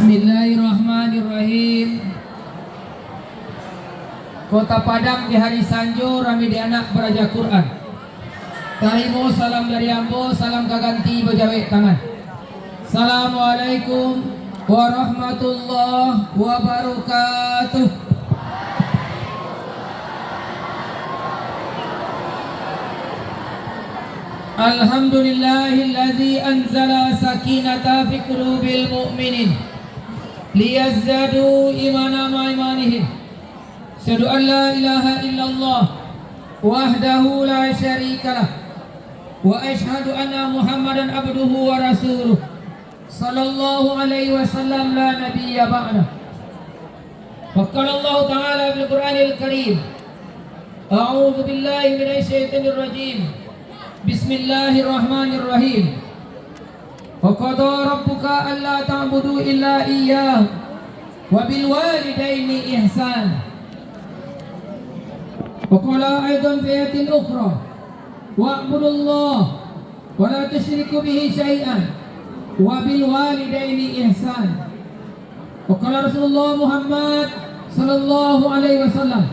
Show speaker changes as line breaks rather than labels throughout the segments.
Bismillahirrahmanirrahim. Kota Padang di hari Sanjo rame di anak beraja Quran. Tarimo salam dari Ambo, salam kaganti bejawe tangan. Assalamualaikum warahmatullahi wabarakatuh. Alhamdulillahilladzi anzala sakinata fi qulubil mu'minin liyazdadu imana ma imanihim. Asyhadu an la ilaha illallah wahdahu la syarikalah wa asyhadu anna Muhammadan abduhu wa rasuluh sallallahu alaihi wasallam la nabiyya ba'dah. Wa qala Allah ta'ala fil Qur'anil Karim, a'udzu billahi minasy syaithanir rajim. Bismillahirrahmanirrahim. Wa qada rabbuka alla ta'budu illa iyyah wa bil walidaini ihsan. Wa qala aidan fi ayatin ukhra wa'budullaha wa la tusyriku bihi syai'an wa bil walidaini ihsan. Wa qala Rasulullah Muhammad sallallahu alaihi wasallam,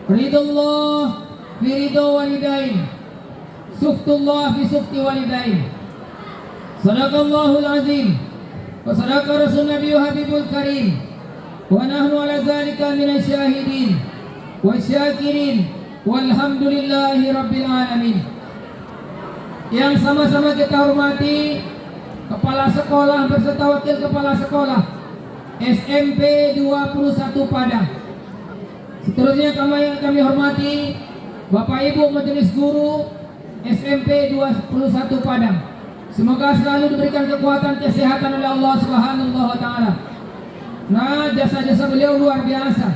ridallah fi ridha walidain, suhtullah fi suhti walidain. Sadaqallahul azim wa sadaqa rasul nabiyyu habibul karim wa nahnu ala dzalika minasy syahidin wasyakirin walhamdulillahi rabbil alamin. Yang sama-sama kita hormati Kepala Sekolah beserta Wakil Kepala Sekolah SMP 21 Padang. Seterusnya kami hormati Bapak Ibu Majelis Guru SMP 21 Padang. Semoga selalu diberikan kekuatan kesehatan oleh Allah Subhanahu wa taala. Nah, jasa-jasa beliau luar biasa.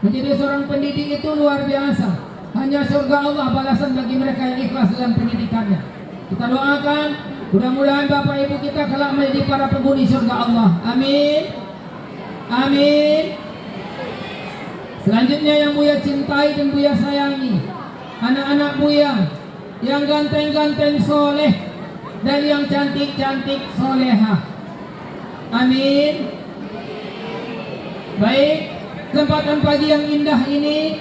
Menjadi seorang pendidik itu luar biasa. Hanya surga Allah balasan bagi mereka yang ikhlas dalam pendidikannya. Kita doakan mudah-mudahan Bapak Ibu kita kelak menjadi para penghuni surga Allah. Amin. Amin. Selanjutnya yang Buya cintai dan Buya sayangi, anak-anak Buya yang ganteng-ganteng soleh dan yang cantik-cantik soleha. Amin. Baik, kesempatan pagi yang indah ini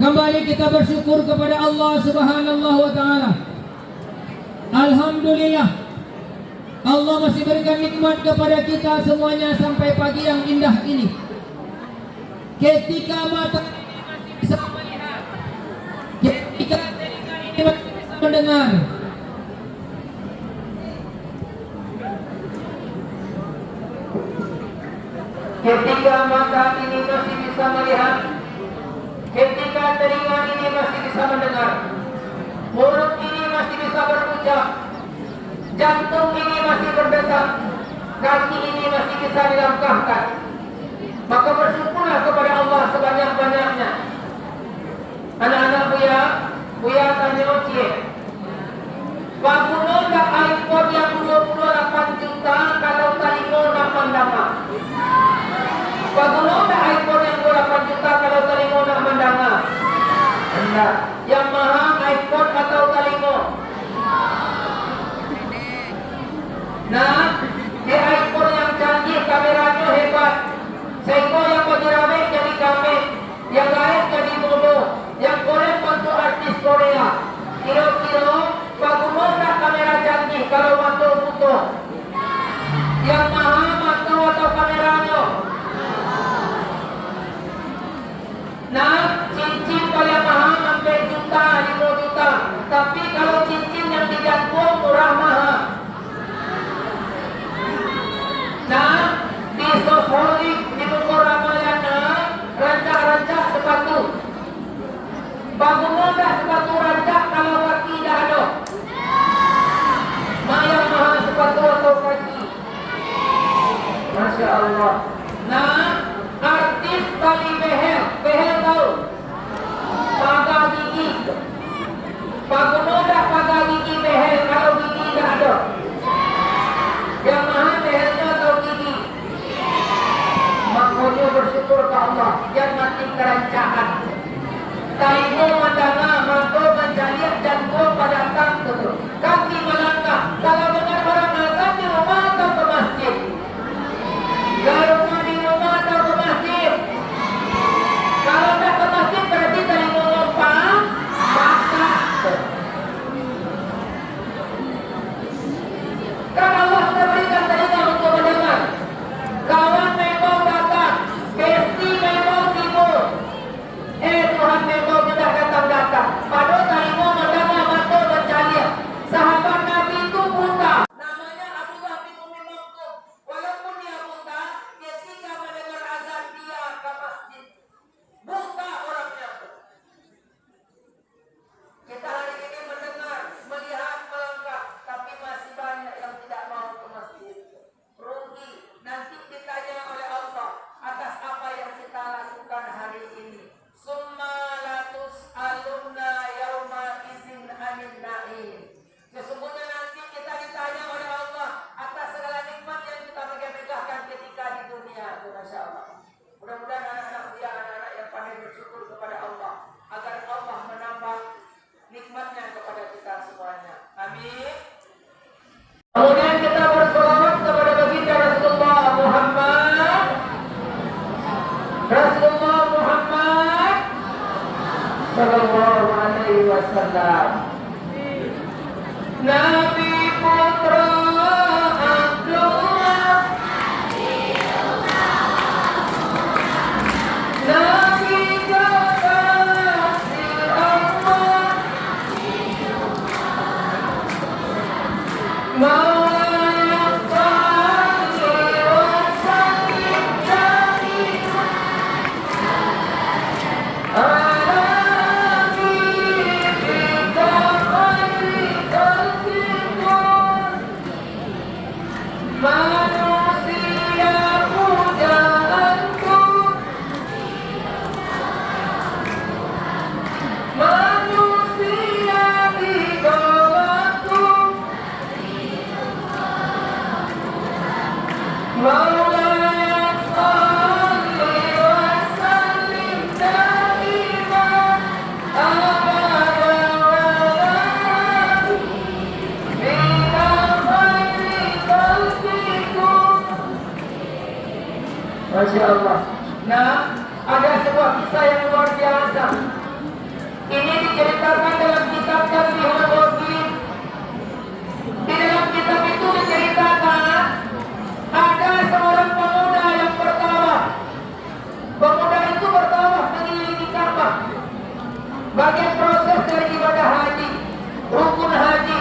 kembali kita bersyukur kepada Allah Subhanahu wa taala. Alhamdulillah, Allah masih berikan nikmat kepada kita semuanya sampai pagi yang indah ini. Ketika mata ini masih bisa melihat, ketika telinga ini masih bisa mendengar, ketika mata ini masih bisa melihat, ketika telinga ini masih bisa mendengar, mulut ini masih bisa berucap, jantung ini masih berdetak, kaki ini masih bisa dilangkahkan, maka bersyukurlah kepada Allah sebanyak-banyaknya. Anak-anak Buya tanya Ocie, Pak Kuno dah iPhone yang 28 juta kalau talimo nak mandama. Pak Kuno dah iPhone yang 28 juta kalau talimo nak mandama. Enggak. Yang mahal iPhone atau talimo? Nah, di iPhone yang canggih kameranya hebat. Sehingga yang bagi rame jadi kame, yang lain jadi bodoh, yang Korea untuk artis Korea. Kira-kira bagaimana kamera canggih kalau mantul butuh? Yang mahal mantul atau kameranya? Nah, cincin paling mahal sampai juta, 5 juta. Tapi kalau cincin yang di jantung murah mahal. Nah, di Soholik di Bogor Ramayana rancak-rancak sepatu. Bagaimana sepatu rancak kalau kaki dah ada? Mana mahal sepatu atau kaki? Masya Allah. Nah, artis tali behel tahu? Pagar gigi. Bagaimana pagar gigi behel kalau gigi dah ada? Yang mahal behelnya atau gigi? Makanya bersyukur ke Allah yang mati kerancakan. Taimu mandana, mantu menjaliat dan gua pada tangguh. Kaki melangkah. Kalau dengar orang azan di rumah atau ke masjid?
wasallam. Nabi putra Abdullah, Nabi kekasih Allah, Maulana salli wa sallim daiman ala habibika khairi khalqillah. Manusia pujaanku, manusia idolaku, Maulana salli wa sallim daiman abadan wa bika khairi khalqikum. Masya Allah. Nah, ada sebuah kisah yang luar biasa. Ini diceritakan dalam kitab Tanbihul Ghafilin. Di dalam kitab itu diceritakan ada seorang pemuda yang bertawaf. Pemuda itu bertawaf mengelilingi Ka'bah. Bagian proses dari ibadah haji, rukun haji,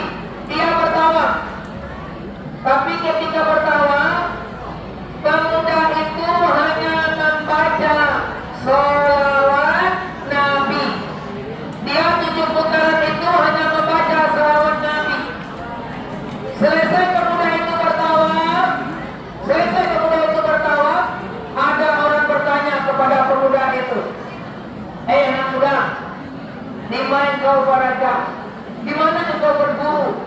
dia bertawaf. Tapi ketika bertawaf, pemuda itu hanya membaca sholawat Nabi. Dia 7 putaran itu hanya membaca sholawat Nabi. Selesai pemuda itu bertawaf, ada orang bertanya kepada pemuda itu, anak muda, di mana kau berada? Di mana engkau berburu?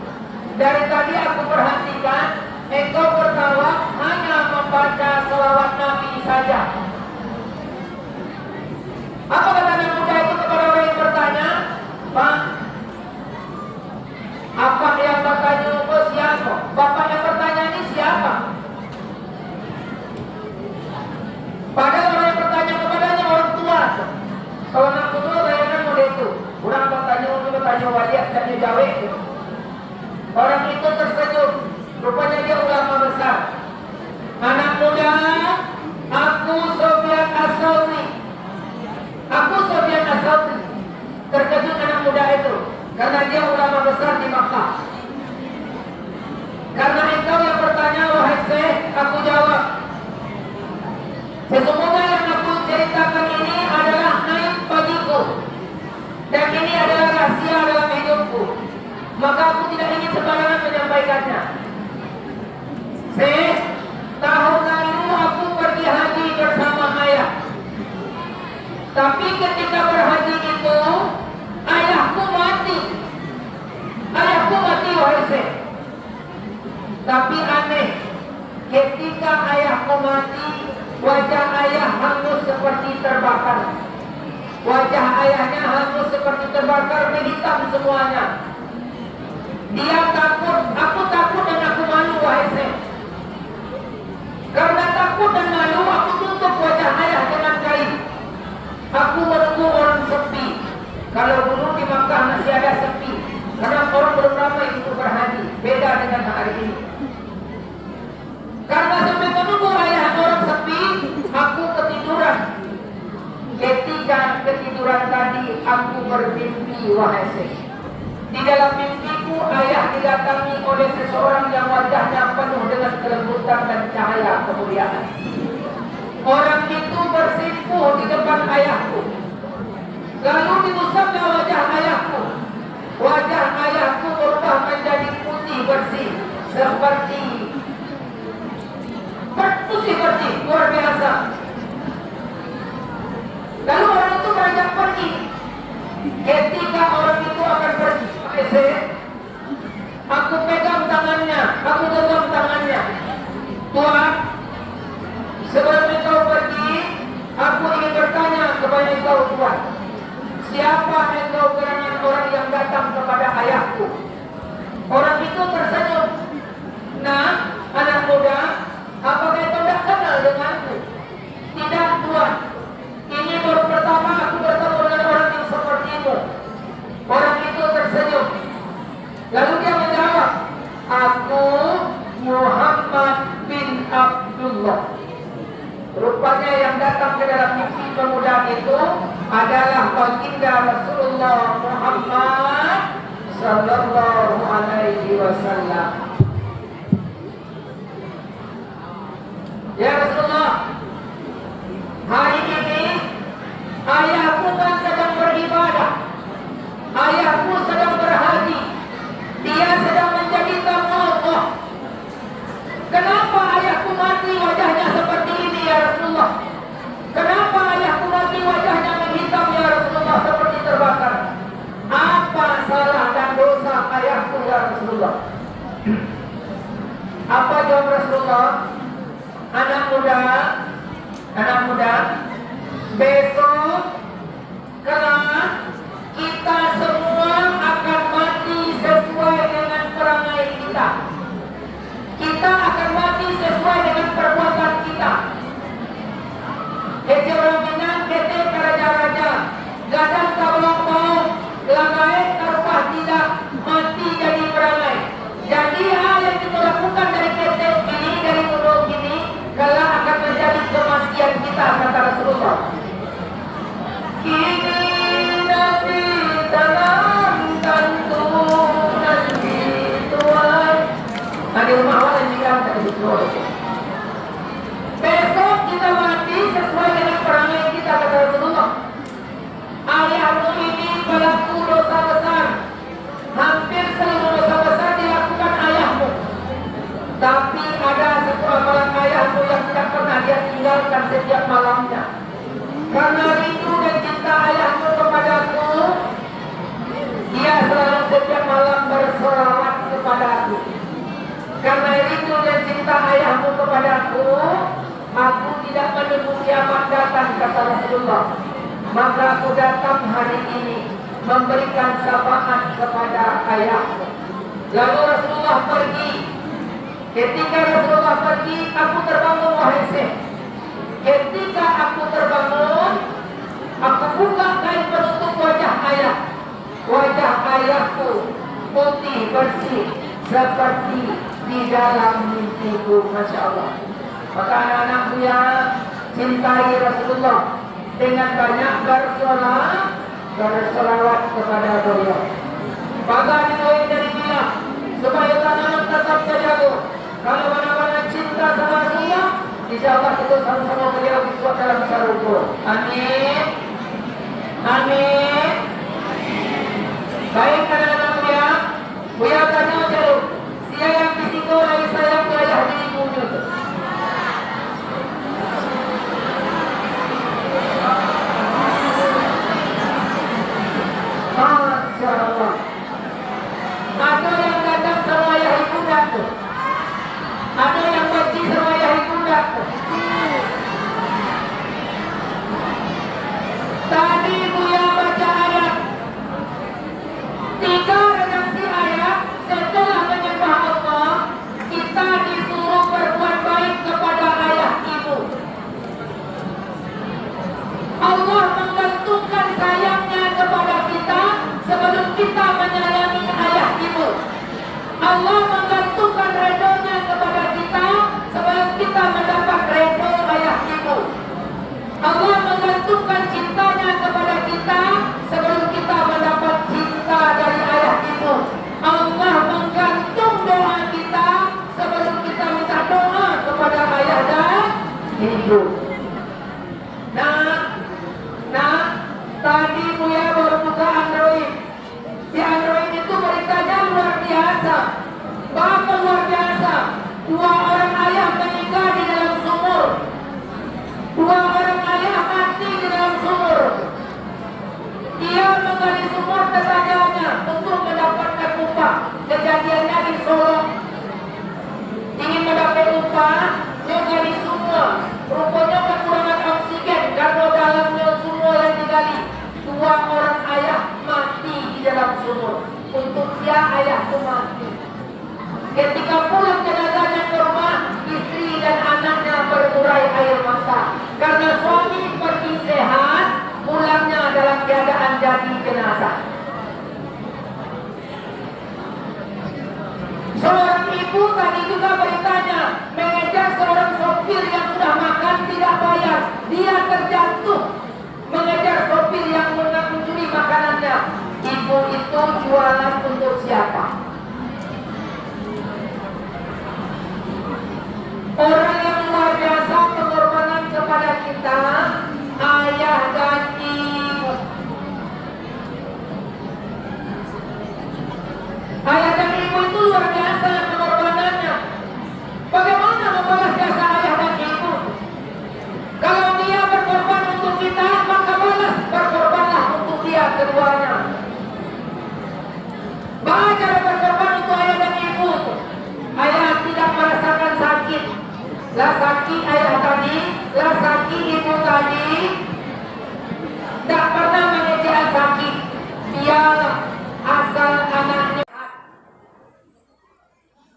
Dari tadi aku perhatikan engkau bertawaf hanya membaca sholawat Nabi saja. Apa kata anak muda itu kepada orang yang bertanya? Pak, apa yang bertanya itu siapa? Bapak yang bertanya ini siapa? Padahal orang yang bertanya kepadanya orang tua. Kalau anak tua bayangan model itu. Orang bertanya wajah tanya jawe. Orang itu tersenyum. Rupanya dia ulama besar. Anak muda, aku Sofyan As-Sauri. Aku Sofyan As-Sauri. Terkejut anak muda itu karena dia ulama besar di Makkah. Karena engkau yang bertanya, wahai Syekh, aku jawab. Sesungguhnya yang aku ceritakan ini adalah aib bagiku, dan ini adalah rahasia dalam hidupku. Maka aku tidak ingin sembarangan menyampaikannya. Syekh, tahun lalu aku pergi haji bersama ayah. Tapi ketika berhaji itu, ayahku mati. Ayahku mati, wahai Syekh. Tapi aneh, ketika ayahku mati, wajah ayah hangus seperti terbakar. Wajah ayahnya hangus seperti terbakar, menghitam semuanya. Dia takut, aku takut dan aku malu, wahai Syekh. Karena takut dan malu, aku tutup wajah ayah dengan kain. Aku menunggu orang sepi. Kalau dulu di Makkah masih ada sepi, karena orang belum ramai untuk berhaji. Beda dengan hari ini. Karena sampai menunggu ayah orang sepi, aku ketiduran. Ketika ketiduran tadi, aku bermimpi, wahai Syekh. Di dalam mimpiku, ayah didatangi oleh seseorang yang wajahnya penuh dengan kelembutan dan cahaya kemuliaan. Orang itu bersimpuh di depan ayahku. Lalu diusapnya wajah ayahku. Wajah ayahku berubah menjadi putih bersih, seperti bersih, luar biasa. Lalu orang itu beranjak pergi. Ketika orang itu akan pergi, aku pegang tangannya, aku genggam tangannya. Tuhan, sebelum engkau pergi, aku ingin bertanya kepada engkau, Tuhan, siapa engkau gerangan orang yang datang kepada ayahku? Orang itu tersenyum. Nah, anak muda, apakah engkau tidak kenal denganku? Tidak, Tuhan. Ini baru pertama aku bertemu dengan orang yang sepertimu. Orang Muhammad bin Abdullah. Rupanya yang datang ke dalam mimpi pemuda itu adalah baginda Rasulullah Muhammad sallallahu alaihi wasallam. Ya Rasulullah, hari ini ayahku kan sedang beribadah, ayahku sedang berhaji, dia sedang menjadi tamu Allah. Kenapa ayahku mati wajahnya seperti ini ya Rasulullah? Kenapa ayahku mati wajahnya menghitam ya Rasulullah seperti terbakar? Apa salah dan dosa ayahku ya Rasulullah? Apa jawab Rasulullah? Anak muda, besok kelak kita semua akan mati sesuai dengan perangai kita. Kita akan mati sesuai dengan perbuatan kita. Ece orang Minang, kete karaja-raja, gadang kabelong-kabelong, lagai karupah tidak, mati jadi perangai. Jadi hal yang kita lakukan dari kete ini, dari mulut ini, kalau akan menjadi kematian kita, kata Rasulullah. Kini Nabi tanamkan tunas Tuhan. Nah di rumah awal yang juga ada di situ. Besok kita mati sesuai dengan perangai kita, kata Rasulullah. Ayahmu ini pelaku dosa besar. Hampir seluruh dosa besar dilakukan ayahmu. Tapi ada satu amalan ayahmu yang tidak pernah dia tinggalkan setiap malamnya. Karena rindu dan cinta ayahmu kepadaku, dia selalu setiap malam bersolawat kepadaku. Karena rindu dan cinta ayahmu kepadaku, aku tidak menunggu kiamat datang, kata Rasulullah. Maka aku datang hari ini memberikan syafaat kepada ayahmu. Lalu Rasulullah pergi. Ketika Rasulullah pergi, aku terbangun wahai Syekh. Ketika aku terbangun, aku buka kain penutup wajah ayah. Wajah ayahku putih bersih seperti di dalam mimpiku, Masya Allah. Maka anak-anakku yang cintai Rasulullah, dengan banyak bersolawat kepada beliau. Maka dimulai dari dia supaya tanaman tetap terjaga. Kalau mana-mana cinta sama Rasulullah, insya Allah itu sama-sama beliau disuat dalam sarungku. Amin. Amin. Baik anak-anak mulia, Buya tanya jauh. Siapa yang bisiko lagi sayang ke ayah di ibunya? Masya Allah. Ada yang datang sama ayah ibunda tuh. Ada yang benci sama ayah ibunda tuh. Tadi Buya baca ayat 3 redaksi ayat. Setelah menyembah Allah, kita disuruh berbuat baik kepada ayah ibu. Allah menggantungkan sayangnya kepada kita sebelum kita menyayangi ayah ibu. Allah menggantungkan redonya kepada kita sebelum kita mendapat redo ayah ibu. Allah menggantungkan cintanya kepada kita sebelum kita mendapat cinta dari ayah ibu. Allah menggantung doa kita sebelum kita minta doa kepada ayah dan ibu. Nah, tadi Buya baru buka Android. Di Android itu beritanya luar biasa. Bahkan luar biasa. 2 orang ayah menikah di dalam sumur. 2 orang ayah mati di dalam sumur. Dia menggali sumur tetangganya untuk mendapatkan upah. Kejadiannya di Solo. Ingin mendapat upah, dia gali sumur. Rupanya kekurangan oksigen karena dalamnya sumur yang digali. 2 orang ayah mati di dalam sumur. Untuk siapa ayahku mati. Ketika pulang jenazahnya ke rumah, istri dan anaknya berurai air mata. Karena suami pergi sehat, pulangnya dalam keadaan jadi jenazah. Seorang ibu tadi juga bertanya, mau jualan untuk siapa? Orang yang luar biasa pengorbanan kepada kita, ayah dan ibu. Ayah dan ibu itu luar biasa pengorbanannya. Bagaimana membalas jasa ayah dan ibu? Kalau dia berkorban untuk kita, maka balas berkorbanlah untuk dia keduanya. Bagaimana cara berkorban untuk ayah dan ibu? Ayah tidak merasakan sakit. Lah sakit ayah tadi, lah sakit ibu tadi. Tak pernah mengejek sakit. Biarlah asal anaknya.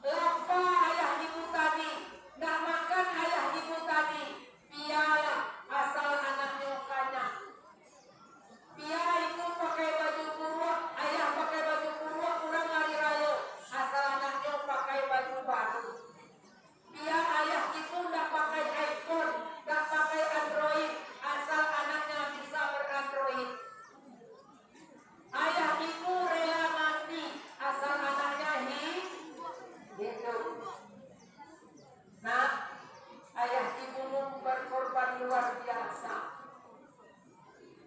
Lapar ayah ibu tadi, nak makan ayah ibu tadi. Biarlah asal anaknya kanyang. Biar ibu pakai baju kurung, ayah pakai baju kurung, pulang hari raya. Asal anaknya pakai baju baru. Biar ayah ibu tak pakai iPhone, tak pakai Android, asal anaknya bisa berandroid. Ayah ibu rela mati, asal anaknya hidup. Nah, ayah ibumu berkorban luar biasa.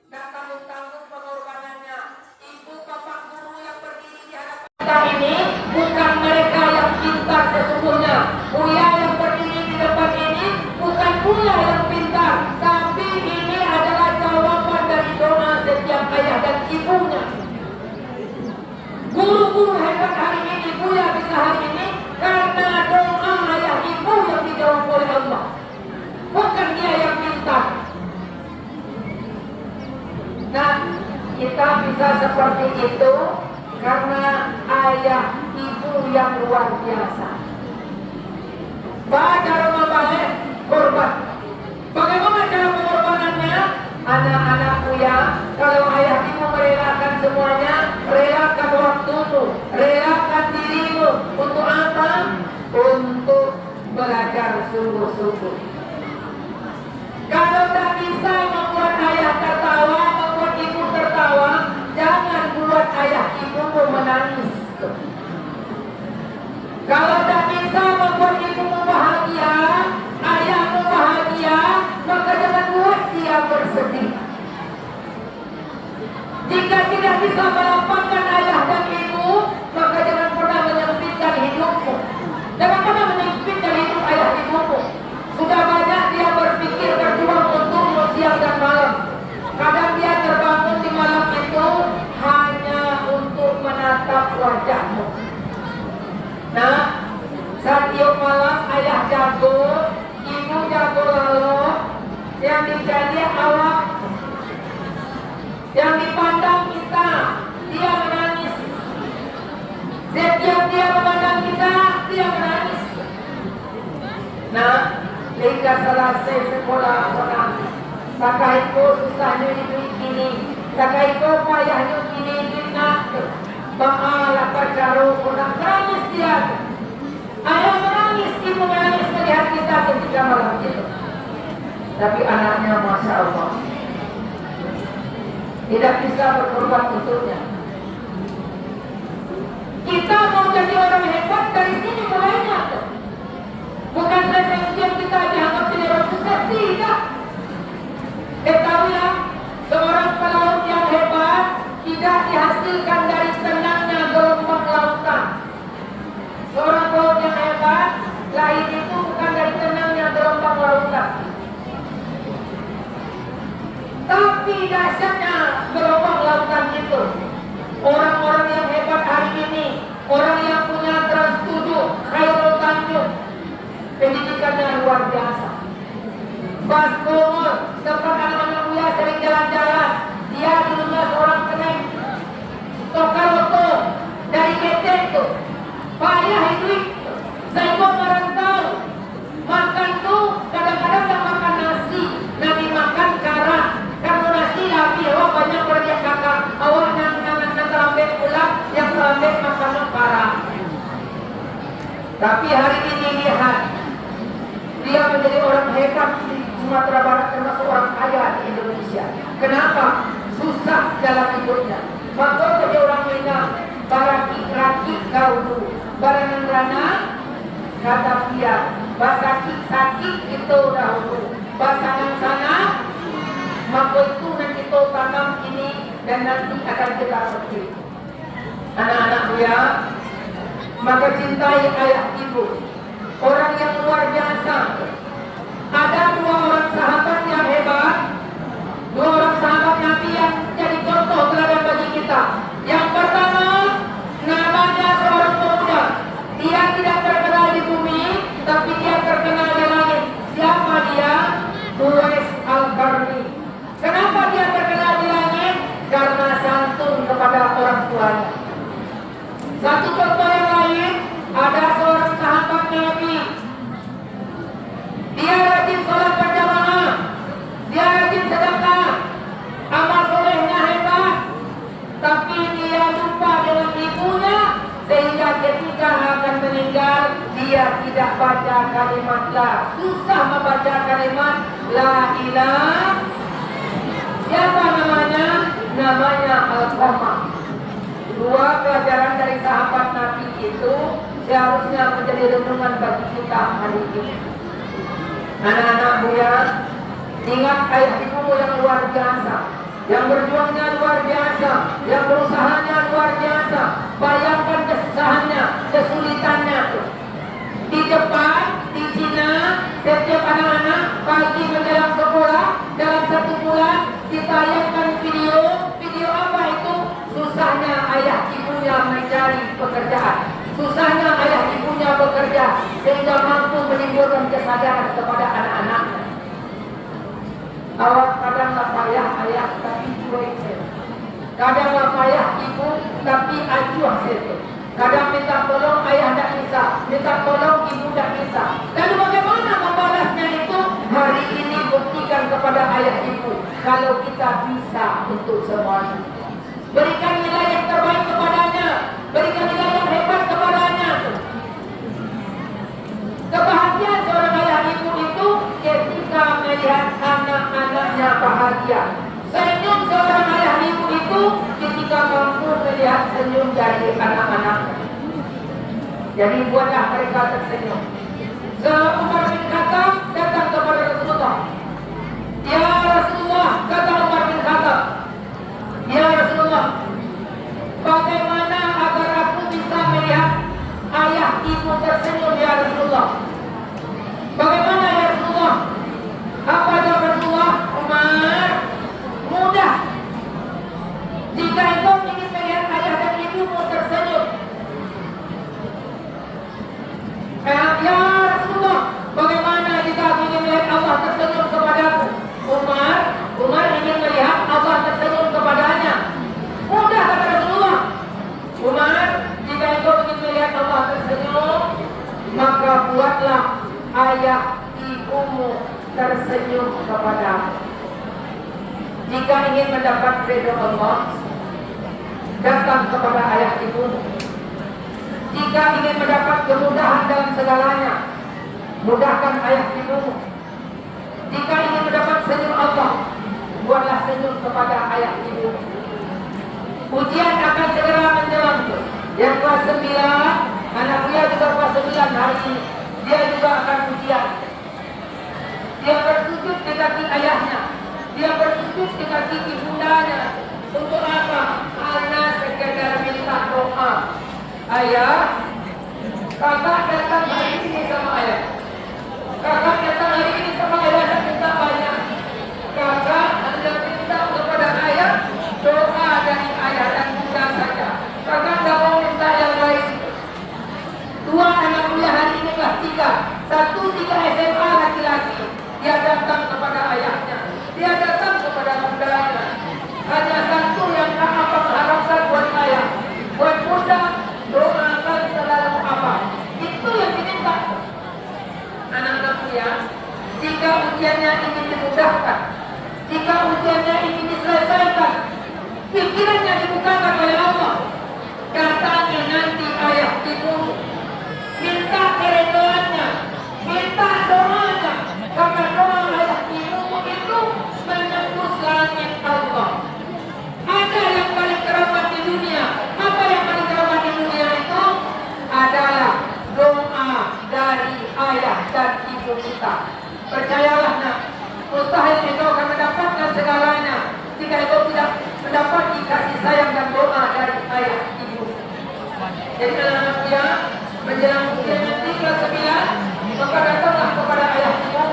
Tak tanggung-tanggung pengorbanannya. Ibu bapak guru yang berdiri di hadapan kita ini bukan mereka yang pintar sesungguhnya. Buya yang berdiri di depan ini bukan buya yang pintar, tapi ini adalah jawaban dari doa setiap ayah dan ibunya. Guru-guru hebat hari ini, buya bisa hari ini karena doa ayah ibu yang dijawab oleh Allah. Bukan dia yang pintar. Nah, kita bisa seperti itu karena ayah ibu yang luar biasa. Cara membalik korban. Bagaimana cara pengorbanannya? Anak-anakku ya, kalau ayah ibu merelakan semuanya, relakan waktumu, relakan dirimu. Untuk apa? Untuk belajar sungguh-sungguh. Kalau tak bisa membuat ayah tertawa, membuat ibu tertawa, jangan buat ayah ibumu menangis. Kalau tak bisa membuat ibumu bahagia, ayahmu bahagia, maka jangan buat dia bersedih. Jika tidak bisa melapangkan ayah dan ibu, maka jangan pernah menyempitkan hidupmu. Jangan pernah menyempitkan hidup ayah ibumu. Sudah banyak dia berpikir berjuang untukmu siang dan malam. Kadang dia terbangun di malam itu hanya untuk menatap wajahmu. Nah, saat tiap malam ayah jago, ibu jago lalu, yang dicari awak, yang dipandang kita, dia menangis. Setiap dia memandang kita, dia menangis. Nah, jika selesai sekolah orang, pakai ko susahnya hidup ini, pakai ko payahnya ini nak, bakalah pacaru orang menangis dia. Ayah menangis, ibu menangis melihat kita ketika malam itu. Tapi anaknya masya Allah tidak bisa berkorban untuknya. Kita mau jadi orang hebat dari sini mulainya. Bukan selesai ujian kita dianggap jadi orang sukses, tidak. Ketahuilah, seorang pelaut yang hebat tidak dihasilkan dari tenangnya gelombang lautan. Seorang pelaut yang hebat lahir itu bukan dari tenangnya gelombang lautan, tapi dahsyatnya gelombang lautan itu. Orang-orang yang hebat hari ini, orang yang punya Trans 7, Khairul Tanjung, pendidikannya luar biasa. Bas Kumul, tempat anak-anak muda sering jalan-jalan. Dia dulunya seorang kenek Tokaroto dari PT itu. Payah hidup, saya merantau. Makan tuh kadang-kadang gak makan nasi, nanti makan karang. Kamu nasi lagi, awak banyak berdiak kakak. Awak nangan terambek pulang, yang terambek makanan karang. Tapi hari ini lihat, dia menjadi orang hebat di Sumatera Barat, termasuk orang kaya di Indonesia. Kenapa? Susah jalan hidupnya. maka kerja orang Minang baraki raki kau dulu barangan rana kata dia basaki sakit itu dahulu pasangan sana maka itu nanti kita tanam ini dan nanti akan kita petik. Anak-anak ya, maka cintai ayah ibu orang yang luar biasa. Ada dua orang sahabat yang hebat, dua orang sahabat Nabi yang jadi contoh teladan bagi kita. Yang pertama, namanya seorang pemuda. Dia tidak terkenal di bumi, tapi dia terkenal di langit. Siapa dia? Uwais Al-Qarni. Kenapa dia terkenal di langit? Karena santun kepada orang tuanya. Satu contoh yang lain, ada seorang sahabat Nabi. Dia rajin sholat berjamaah, dia rajin sedekah, amal solehnya hebat, tapi dia lupa dengan ibunya sehingga ketika akan meninggal dia tidak baca kalimat la, susah membaca kalimat la ilaha. Siapa namanya? Namanya Al-Qamah. Dua pelajaran dari sahabat Nabi itu seharusnya menjadi renungan bagi kita hari ini. Anak-anak buya, ingat ayah ibumu yang luar biasa, yang berjuangnya luar biasa, yang berusahanya luar biasa. Bayangkan kesusahannya, kesulitannya. Di Jepang, di Cina, setiap anak-anak pagi menjelang sekolah dalam 1 bulan ditayangkan video apa itu? Susahnya ayah ibunya mencari pekerjaan, susahnya ayah ibunya bekerja sehingga mampu menimbulkan kesadaran kepada anak-anaknya. Awak kadang payah ayah tapi cuek, kadang payah ibu tapi acuh saja. Kadang minta tolong ayah tidak bisa, minta tolong ibu tidak bisa. Lalu bagaimana membalasnya itu? Hari ini buktikan kepada ayah ibu kalau kita bisa untuk semuanya. Berikan nilai yang terbaik kepadanya, berikan nilai yang hebat kepadanya. Kebahagiaan seorang ayah ibu itu ketika melihat anak-anaknya bahagia. Senyum seorang ayah ibu itu ketika mampu melihat senyum dari anak-anaknya. Jadi buatlah mereka tersenyum. Umar bin Khattab datang kepada Rasulullah. Ya Rasulullah, kata Umar bin Khattab, ya Rasulullah, bagaimana agar aku bisa melihat ayah ibu tersenyum ya Rasulullah? Bagaimana ya Rasulullah? Apa jawab Rasulullah? Umar, mudah. Jika engkau ingin melihat ayah dan ibumu tersenyum, ya Rasulullah, bagaimana jika aku ingin melihat Allah tersenyum kepadaku? Umar ingin melihat Allah tersenyum kepadanya. Mudah kata Rasulullah. Umar, jika engkau ingin melihat Allah tersenyum, maka buatlah ayah ibumu tersenyum kepadamu. Jika ingin mendapat ridho Allah, datang kepada ayah ibumu. Jika ingin mendapat kemudahan dalam segalanya, mudahkan ayah ibumu. Jika ingin mendapat senyum Allah, buatlah senyum kepada ayah ibu. Ujian akan segera menjelang. Yang kelas 9, anak dia juga kelas 9 hari ini, dia juga akan ujian. Dia bersujud di kaki ayahnya, dia bersujud di kaki ibundanya. Untuk apa? Karena sekedar minta doa. Ayah, kakak datang hari ini sama ayah. Kakak datang hari ini sama ayah dan minta banyak. Kakak hendak minta kepada ayah doa dari ayah dan bunda saja. Kakak tidak mau minta yang lain. 2 anak kuliah hari ini kelas 3, 1 3 SMA laki-laki. Dia datang kepada ayahnya, dia datang kepada bundanya. Hanya satu yang apa mengharapkan buat ayah, buat bunda, doakan selalu apa. Itu yang diminta. Anak-anak ya, jika ujiannya ingin dimudahkan, jika ujiannya ingin diselesaikan, pikirannya dibukakan oleh Allah. Datanya nanti ayah ibu, minta keredoannya, minta doanya, karena doa ayah ibu itu menembus langit Allah. Ada yang paling keramat di ayah dan ibu kita. Percayalah nak, mustahil engkau akan mendapatkan segalanya jika engkau tidak mendapati kasih sayang dan doa dari ayah ibu. Jadi anak-anak dia menjelang usia nanti kelas 9, maka datanglah kepada ayah ibu,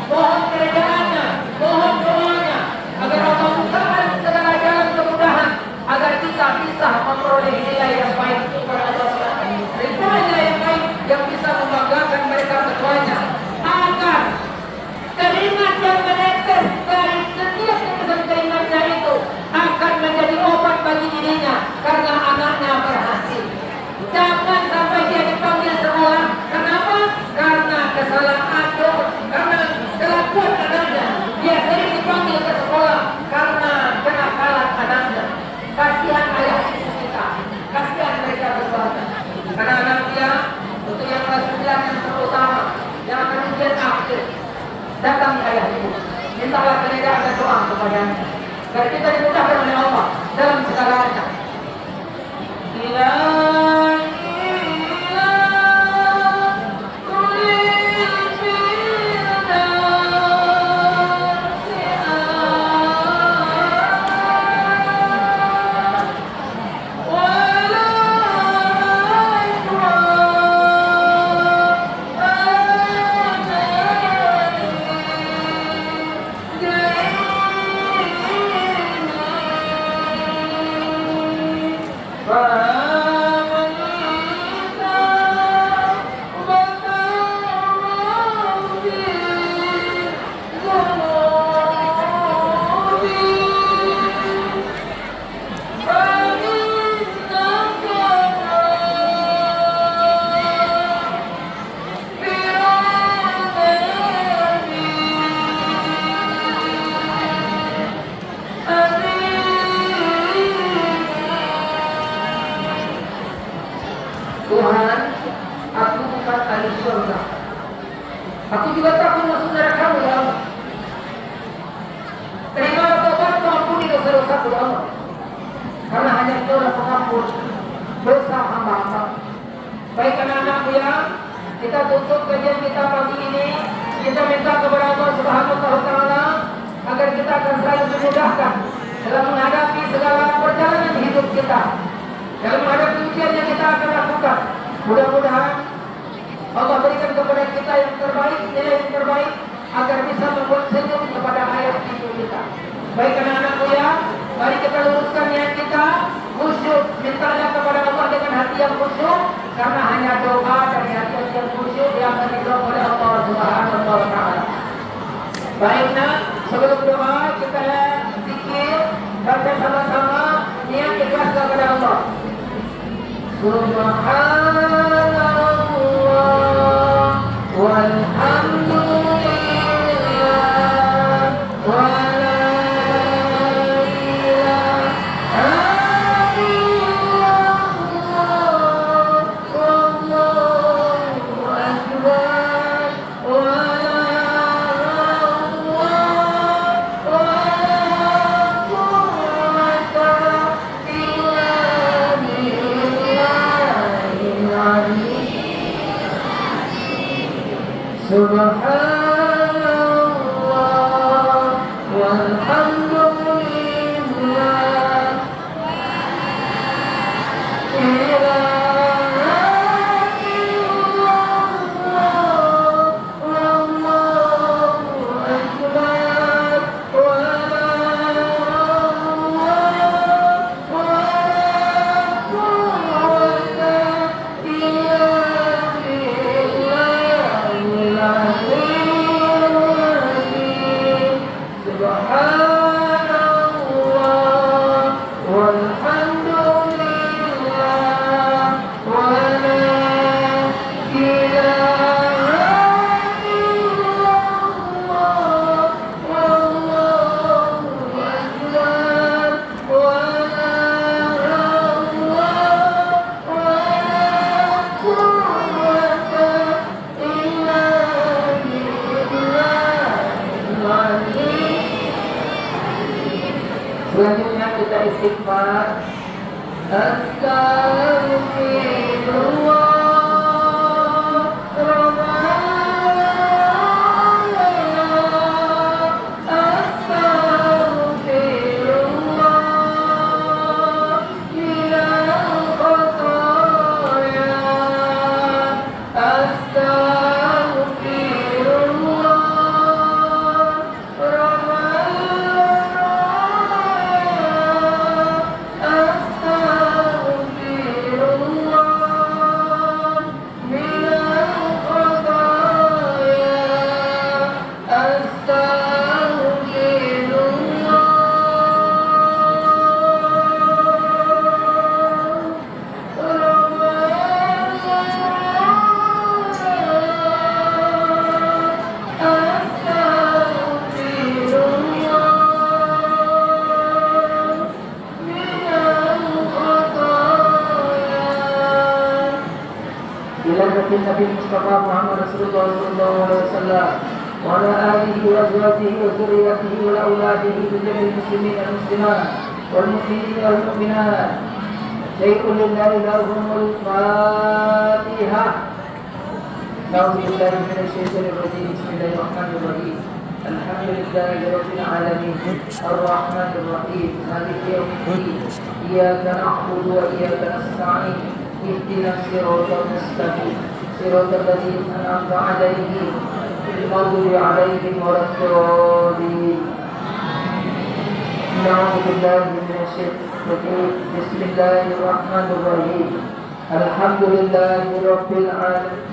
mohon keredaannya, mohon doanya, agar Allah bukakan segala jalan kemudahan, agar kita bisa memperoleh nilai yang baik kepada Allah SWT. Itulah nilai yang baik yang bisa membanggakan mereka ketuanya, agar keringat yang menetes dari setiap tetesan keringatnya itu akan menjadi obat bagi dirinya karena anaknya berhasil. Jangan sampai dia dipanggil sekolah. Kenapa? Karena kesalahan karena kelakuan anaknya. Dia sering dipanggil ke sekolah karena kenakalan anaknya. Kasihan ayah ibu kita, kasihan mereka berdua. Karena anak dia untuk yang kelas 9 yang terutama, yang akan ujian akhir, datang ayah ibu, mintalah keredaan dan doa kepadanya agar kita dimudahkan oleh Allah dalam segalanya. Tuhan, aku bukan ahli surga. Aku juga takut masuk neraka, ya Allah. Terimalah tobatku, ampuni dosa-dosaku, ya Allah. Karena hanya Engkau yang pengampun dosa hamba-hamba. Baik anak-anakku ya, kita tutup kajian kita pagi ini. Kita minta kepada Allah Subhanahu wa Ta'ala agar kita akan selalu dimudahkan dalam menghadapi segala perjalanan hidup kita. Dalam menghadapi ujian yang kita akan lakukan, mudah-mudahan Allah berikan kepada kita yang terbaik, nilai yang terbaik, agar bisa membuat senyum kepada ayah ibu kita. Baik anak-anakku ya, mari kita luruskan niat kita, khusyuk, mintanya kepada Allah dengan hati yang khusyuk, karena hanya doa dari hati yang khusyuk yang akan dijawab oleh Allah Subhanahu wa Ta'ala. Baik nak, sebelum doa kita zikir, baca sama-sama niat ikhlas kepada Allah. Subhanallah walhamdulillah wa la ilaha illallah wallahu akbar wa la hawla wa la quwwata illa Subhanallah walhamdulillah ilaha illallah wallahu akbar wa la hawla wa la quwwata illa Selanjutnya kita istighfar. Astagfirullah Rabbana المصطفى محمد رسول الله صلى الله عليه وسلم وعلى آله وأزواجه وذريته وأولاده وجميع المسلمين والمسلمات والمؤمنين والمؤمنات شيء لله لهم الفاتحة. أعوذ بالله من الشيطان الرجيم. بسم الله الرحمن الرحيم. الحمد لله رب العالمين الرحمن الرحيم مالك يوم الدين إياك نعبد وإياك نستعين اهدنا الصراط المستقيم صراط الذين أنعمت عليهم غير المغضوب عليهم ولا الضالين. نعوذ بالله من الشيطان الرجيم. بسم الله الرحمن الرحيم. الحمد لله رب العالمين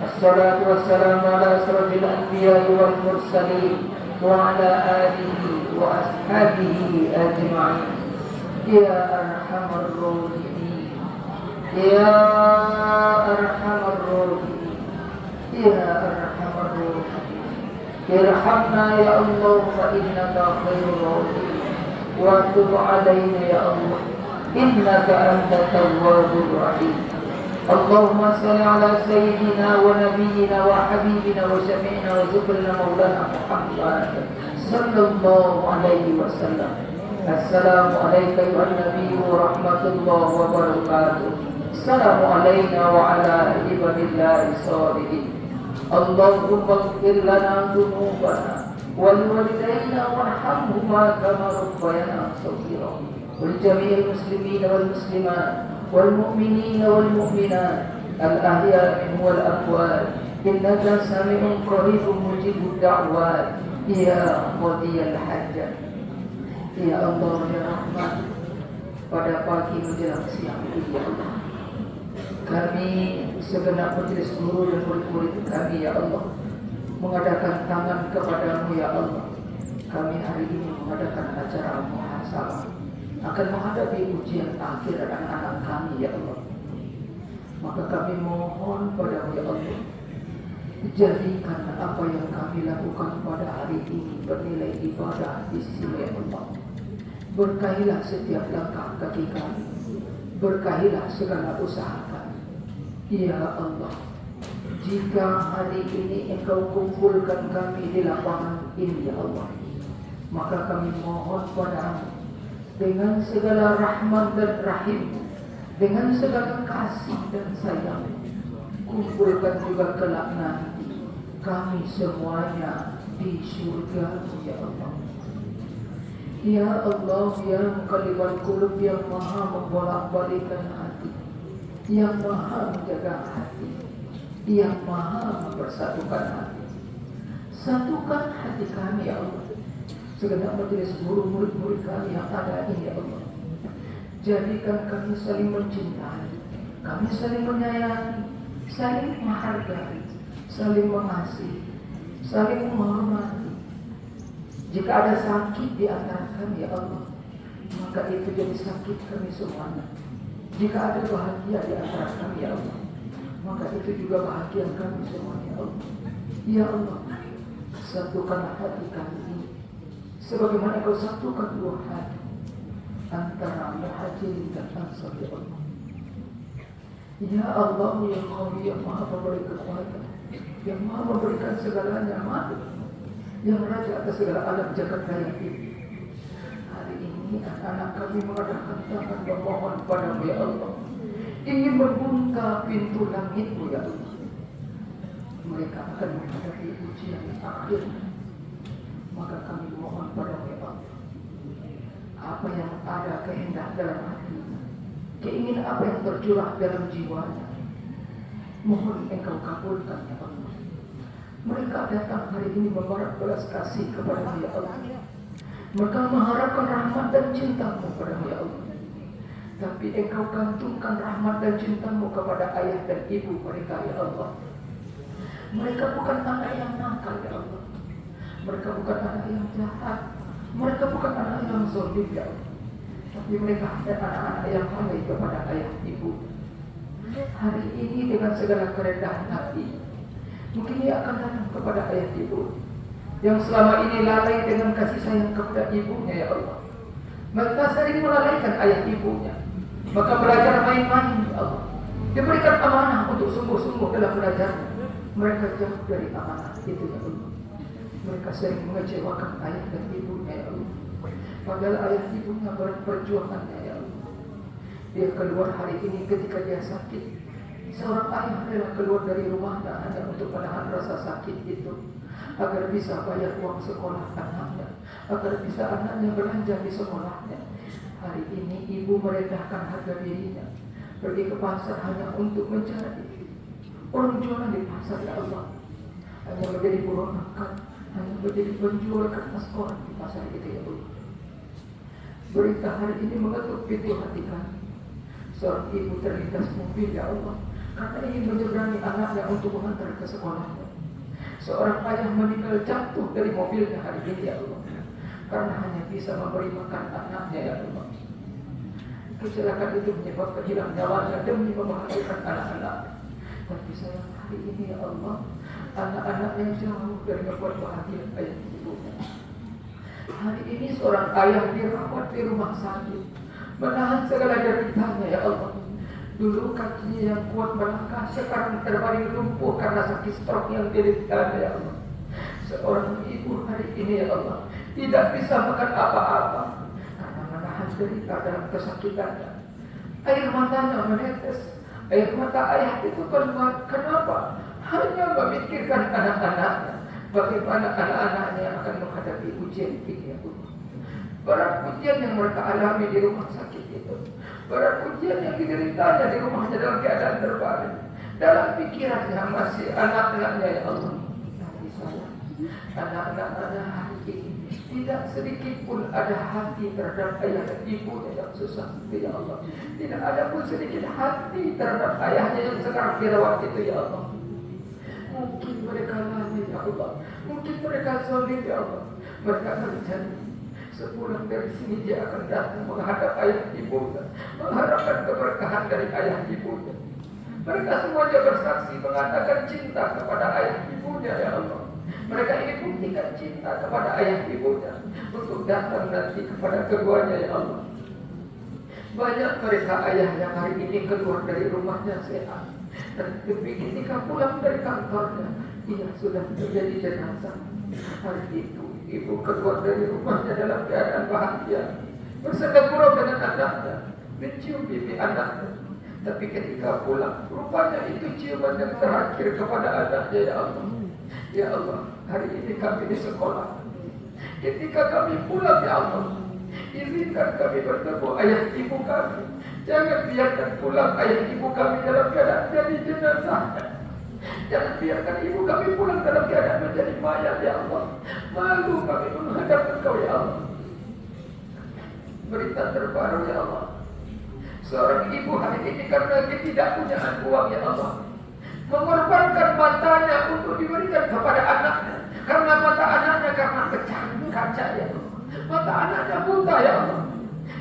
الصلاة والسلام على أشرف الأنبياء والمرسلين وعلى آله وأصحابه أجمعين. يا أرحم الراحمين يا أرحم الراحمين يا أرحم الراحمين ارحمنا يا الله فإنك خير الراحمين وتب علينا يا الله إنك أنت التواب الرحيم. اللهم صل على سيدنا ونبينا وحبيبنا وشفيعنا وذكرنا مولانا محمد صلى الله عليه وسلم. السلام عليك أيها النبي ورحمة الله وبركاته. السلام علينا وعلى عباد الله الصالحين. اللهم اغفر لنا ذنوبنا ولوالدينا وارحمهما كما ربيانا صغيرا ولجميع المسلمين والمسلمات والمؤمنين والمؤمنات الأحياء منهم والأموات إنك سميع قريب مجيب الدعوات يا قاضي الحاجات. Ya Allah ya Rahman, pada pagi menjelang siang ini ya Allah, kami segenap majelis guru dan murid-murid kami ya Allah mengadakan tangan kepadamu ya Allah. Kami hari ini mengadakan acara muhasabah akan menghadapi ujian akhir anak-anak kami ya Allah. Maka kami mohon padamu ya Allah, jadikan apa yang kami lakukan pada hari ini bernilai ibadah di sisi ya Allah. Berkahilah setiap langkah kaki kami, berkahilah segala usaha kami ya Allah. Jika hari ini Engkau kumpulkan kami di lapangan ini ya Allah, maka kami mohon padamu dengan segala rahmat dan rahim, dengan segala kasih dan sayang, kumpulkan juga kelak nanti kami semuanya di surga ya Allah. Ya Allah ya muqallibal qulub, yang maha membolak-balikkan hati, yang maha menjaga hati, yang maha mempersatukan hati. Satukan hati kami ya Allah, segenap majelis guru murid-murid kami yang ada ini ya Allah. Jadikan kami saling mencintai, kami saling menyayangi, saling menghargai, saling mengasihi, saling menghormati. Jika ada sakit di antara kami ya Allah, maka itu jadi sakit kami semuanya. Jika ada bahagia di antara kami ya Allah, maka itu juga bahagia kami semuanya ya Allah. Ya Allah, satukan hati kami ini sebagaimana Kau satukan dua hati antara Muhajirin dan Ansar ya Allah. Ya Allah ya Qawi, yang maha memberi kekuatan, yang maha memberikan segalanya, maha yang raja atas segala alam jagat raya ini. Hari ini anak-anak kami mengadakan tangan memohon padamu ya Allah, ingin membuka pintu langitmu ya Allah. Mereka akan menghadapi ujian akhir, maka kami mohon padamu ya Allah, apa yang ada kehendak dalam hati, keinginan apa yang tercurah dalam jiwanya, mohon Engkau kabulkan ya Allah. Mereka datang hari ini membalas belas kasih kepada ya Allah. Mereka mengharapkan rahmat dan cintamu kepada ya Allah. Tapi Engkau gantungkan rahmat dan cintamu kepada ayah dan ibu mereka ya Allah. Mereka bukan anak yang nakal ya Allah. Mereka bukan anak yang jahat. Mereka bukan anak yang zalim ya Allah. Tapi mereka adalah anak-anak yang lalai kepada ayah ibu. Hari ini dengan segala kerendahan hati, mungkin ia akan datang kepada ayah ibu yang selama ini lalai dengan kasih sayang kepada ibunya ya Allah. Mereka sering melalaikan ayah ibunya, maka belajar main-main ya Allah. Diberikan amanah untuk sungguh-sungguh dalam belajar. Mereka jauh dari amanah itu ya Allah. Mereka sering mengecewakan ayah dan ibunya ya Allah. Padahal ayah ibunya berperjuangannya ya Allah. Dia keluar hari ini ketika dia sakit. Seorang ayah rela keluar dari rumahnya hanya untuk menahan rasa sakit itu, agar bisa bayar uang sekolah anaknya, agar bisa anaknya belanja di sekolahnya. Hari ini ibu merendahkan harga dirinya, pergi ke pasar hanya untuk mencari orang jualan di pasar ya Allah. Hanya menjadi buruh makan, hanya menjadi penjual kertas koran di pasar itu ya Allah. Berita hari ini mengetuk pintu hati kami. Seorang ibu terlintas mobil ya Allah, karena ingin menyeberangi anaknya untuk mengantar ke sekolahnya. Seorang ayah meninggal jatuh dari mobilnya hari ini ya Allah, karena hanya bisa memberi makan anaknya ya Allah. Kecelakaan itu menyebabkan hilang nyawanya demi membahagiakan anak-anak. Tapi sayang hari ini ya Allah, anak-anaknya jauh dari membuat bahagia ayah ibunya. Hari ini seorang ayah dirawat di rumah sakit, menahan segala deritanya ya Allah. Dulu kakinya yang kuat melangkah, sekarang terbaring lumpuh karena sakit stroke yang dideritanya ya Allah. Seorang ibu hari ini ya Allah tidak bisa makan apa-apa karena menahan derita dalam kesakitannya. Air matanya menetes, air mata ayah itu keluar. Kenapa? Hanya memikirkan anak-anaknya, bagaimana anak-anaknya yang akan menghadapi ujian ini ya Allah. Berat ujian yang mereka alami di rumah sakit itu, berat ujian yang dideritanya di rumahnya dalam keadaan terbaring, dalam pikirannya masih anak-anaknya ya Allah. Tapi saya, anak-anaknya hari ini tidak sedikit pun ada hati terhadap ayah dan ibunya yang susah itu ya Allah. Tidak ada pun sedikit hati terhadap ayahnya yang sekarang dirawat itu ya Allah. Mungkin mereka lalai ya Allah, mungkin mereka zalim ya Allah. Mereka berjanji sepulang dari sini dia akan datang menghadap ayah ibunya, mengharapkan keberkahan dari ayah ibunya. Mereka semuanya bersaksi mengatakan cinta kepada ayah ibunya ya Allah. Mereka ingin buktikan cinta kepada ayah ibunya untuk datang nanti kepada keduanya ya Allah. Banyak mereka ayah yang hari ini keluar dari rumahnya sehat, dan ketika pulang dari kantornya ia sudah menjadi jenazah. Hari itu ibu keluar dari rumahnya dalam keadaan bahagia, bersenda gurau dengan anaknya, mencium pipi anaknya. Tapi ketika pulang, rupanya itu ciuman yang terakhir kepada anaknya ya Allah. Ya Allah, hari ini kami di sekolah. Ketika kami pulang ya Allah, izinkan kami bertemu ayah ibu kami. Jangan biarkan pulang ayah ibu kami dalam keadaan jadi jenazah. Jangan biarkan ibu kami pulang dalam keadaan menjadi mayat ya Allah. Malu kami menghadap Engkau ya Allah. Berita terbaru ya Allah, seorang ibu hari ini karena ketidakpunyaan uang ya Allah, mengorbankan matanya untuk diberikan kepada anaknya. Karena mata anaknya karena pecah kaca ya Allah, mata anaknya buta ya Allah.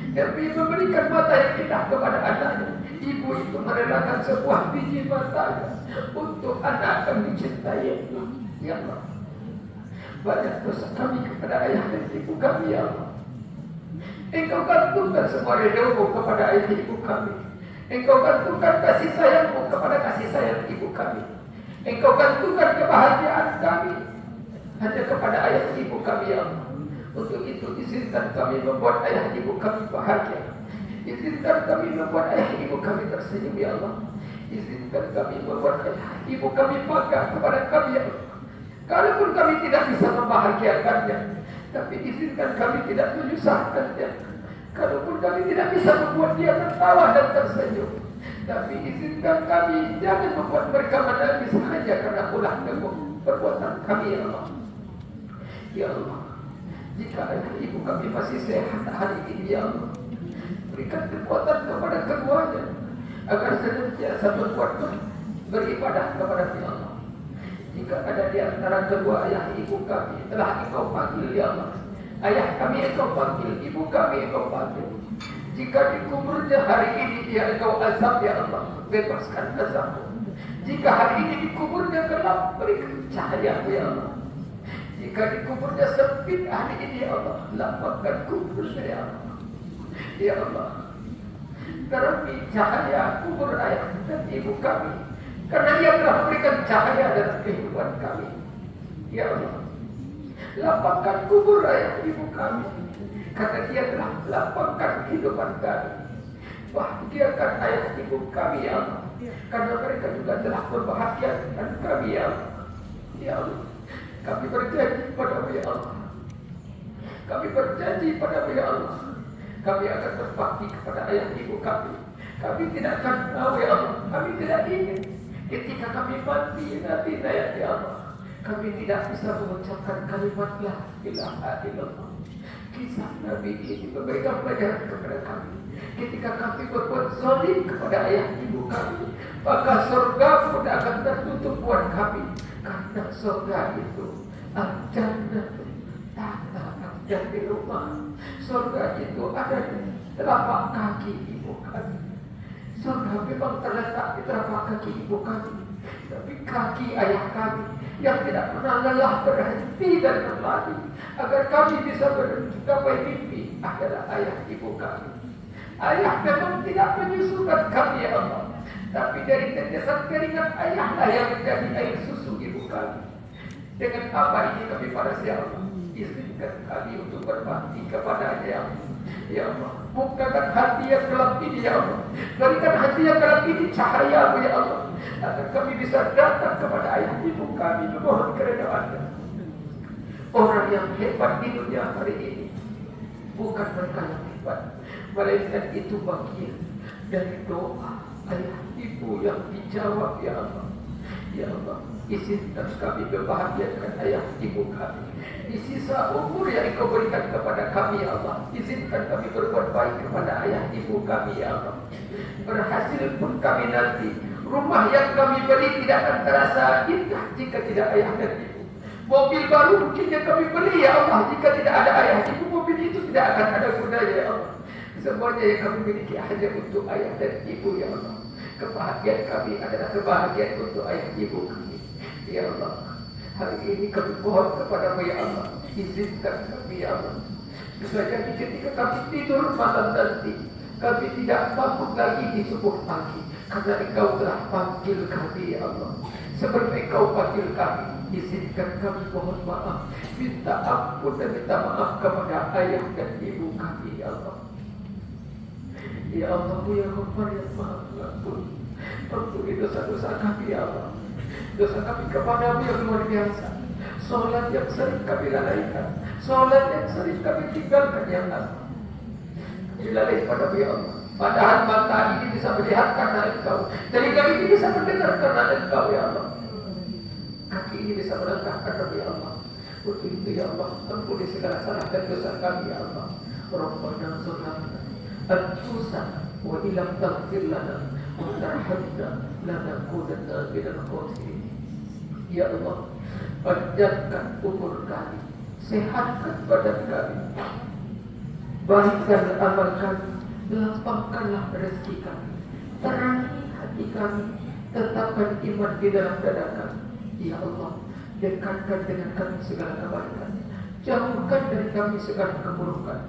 Demi memberikan mata yang indah kepada anaknya, ibu itu merelakan sebuah biji matanya untuk anak yang dicintai ya Allah. Banyak dosa kami kepada ayah dan ibu kami ya Allah. Engkau gantungkan semua redamu kepada ayah ibu kami. Engkau gantungkan kasih sayangmu kepada kasih sayang ibu kami. Engkau gantungkan kebahagiaan kami hanya kepada ayah ibu kami ya Allah. Untuk itu izinkan kami membuat ayah ibu kami bahagia. Izinkan kami membuat ayah ibu kami tersenyum ya Allah. Izinkan kami membuat ayah ibu kami bangga kepada kami ya Allah. Kalaupun kami tidak bisa membahagiakannya, tapi izinkan kami tidak menyusahkannya. Kalaupun kami tidak bisa membuat dia tertawa dan tersenyum, tapi izinkan kami jangan membuat mereka menangis hanya karena ulah perbuatan kami ya Allah. Ya Allah, jika ayah ibu kami masih sehat hari ini ya Allah, berikan kekuatan kepada keduanya agar senantiasa berbuat beribadah kepada ya Allah. Jika ada di antara kedua ayah ibu kami telah Engkau panggil ya Allah, ayah kami Engkau panggil, ibu kami Engkau panggil. Jika dikuburnya hari ini dia Engkau azab ya Allah, bebaskan azab. Jika hari ini dikuburnya gelap, berikan cahaya ya Allah. Jika dikuburnya sempit hari ini ya Allah, lapangkan kuburnya ya Allah. Ya Allah, terangi cahaya kubur ayah dan ibu kami Karena Dia telah memberikan cahaya dalam kehidupan kami. Ya Allah, lapangkan kubur ayah ibu kami, karena Dia telah lapangkan kehidupan kami. Bahagiakan ayah ibu kami ya Allah, karena mereka juga telah membahagiakan kami ya Allah. Ya Allah, kami berjanji padamu ya Allah, kami berjanji padamu ya Allah, kami akan berbakti kepada ayah ibu kami. Kami tidak akan tahu ya Allah, kami tidak ingin ketika kami mati nanti ya Allah, kami tidak bisa mengucapkan kalimat la ilaha illallah. Kisah Nabi ini memberikan pelajaran kepada kami. Ketika kami berbuat zalim kepada ayah ibu kami, maka surga pun akan tertutup buat kami. Karena surga itu al-jannah, tanah di rumah. Surga itu ada di telapak kaki ibu kami. Surga memang terletak di telapak kaki ibu kami, tapi kaki ayah kami yang tidak pernah lelah berhenti dan berlari agar kami bisa mencapai mimpi adalah ayah ibu kami. Ayah memang tidak menyusukan kami ya Allah, tapi dari tetesan keringat ayahlah yang menjadi air susu ibu kami. Dengan apa ini kami pada ya Allah, izinkan kami untuk berbakti kepada ya Allah. Ya Allah, bukakan hati yang gelap ini ya Allah, berikan hati yang gelap ini cahaya ya Allah, agar kami bisa datang kepada ayah ibu kami memohon keredaannya. Orang yang hebat di dunia hari ini bukan mereka yang hebat, melainkan itu bagian dari doa ayah ibu yang dijawab ya Allah. Ya Allah, izinkan kami membahagiakan ayah ibu kami di sisa umur yang Engkau berikan kepada kami ya Allah. Izinkan kami berbuat baik kepada ayah ibu kami ya Allah. Berhasil pun kami nanti, rumah yang kami beli tidak akan terasa indah jika tidak ayah dan ibu. Mobil baru mungkin yang kami beli ya Allah, jika tidak ada ayah ibu, mobil itu tidak akan ada gunanya ya Allah. Semuanya yang kami miliki hanya untuk ayah dan ibu ya Allah. Kebahagiaan kami adalah kebahagiaan untuk ayah ibu kami ya Allah. Hari ini kami mohon kepadamu ya Allah, izinkan kami ya Allah. Bisa jadi ketika kami tidur malam nanti, kami tidak bangun lagi di subuh pagi, karena Engkau telah panggil kami ya Allah. Sebelum Engkau panggil kami, izinkan kami mohon maaf, minta ampun dan minta maaf kepada ayah dan ibu kami ya Allah. Ya Allah, ya Rabbal ya Maha Pengampun, ampuni dosa-dosa kami ya Allah. Dosa kami kepadamu yang luar biasa. Sholat yang sering kami lalaikan, sholat yang sering kami tinggalkan ya Allah. Kami lalai padamu ya Allah. Padahal mata ini bisa melihat karena Engkau, telinga ini bisa mendengar karena Engkau ya Allah. Kaki ini bisa melangkah karena ya Allah. Untuk itu ya Allah, ampuni segala salah dan dosa kami ya Allah. Rabbana zalamna anfusana wa illam taghfir lana wa tarhamna lanakunanna minal khasirin. Ya Allah, panjangkan umur kami, sehatkan badan kami, baikkan amal kami, lapangkanlah rezeki kami, terangi hati kami, tetapkan iman di dalam dada kami. Ya Allah, dekatkan dengan kami segala kebaikan, jauhkan dari kami segala keburukan,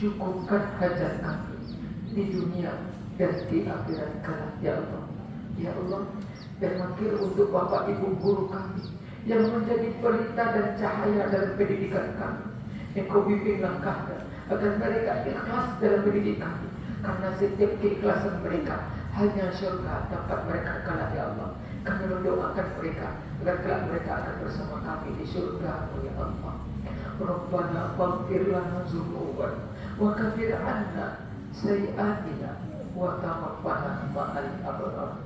cukupkan hajat kami di dunia dan di akhirat kelak ya Allah. Ya Allah, dan wakil untuk Bapak Ibu guru kami yang menjadi pelita dan cahaya dalam pendidikan kami. Engkau bimbing langkahnya agar mereka ikhlas dalam pendidikan kami, karena setiap keikhlasan mereka hanya surga tempat mereka kelak ya Allah. Kami mendoakan mereka agar kelak mereka akan bersama kami di surga ya Allah. Rabbana faghfir lana dzunubana wa kaffir 'anna sayyi'atina wa tawaffana ma'al abrar.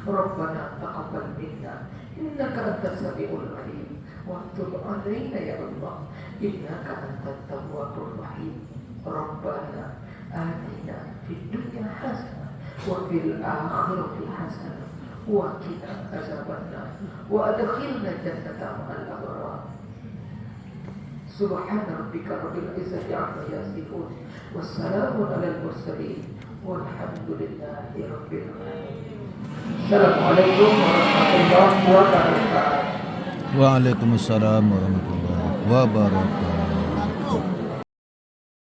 Rabbana taqabbal minna innaka antas samiul alim wa tub 'alaina ya Allah innaka antat tawwabur rahim. Rabbana atina fid dunya hasanah wa fil akhirati hasanah wa qina azabannar wa adkhilna jannata ma'al abrar. Subhana rabbika rabbil izzati 'amma yasifun wassalamun 'alal mursalin walhamdulillahi rabbil alamin. Assalamualaikum warahmatullahi wabarakatuh.
Waalaikumsalam warahmatullahi wabarakatuh.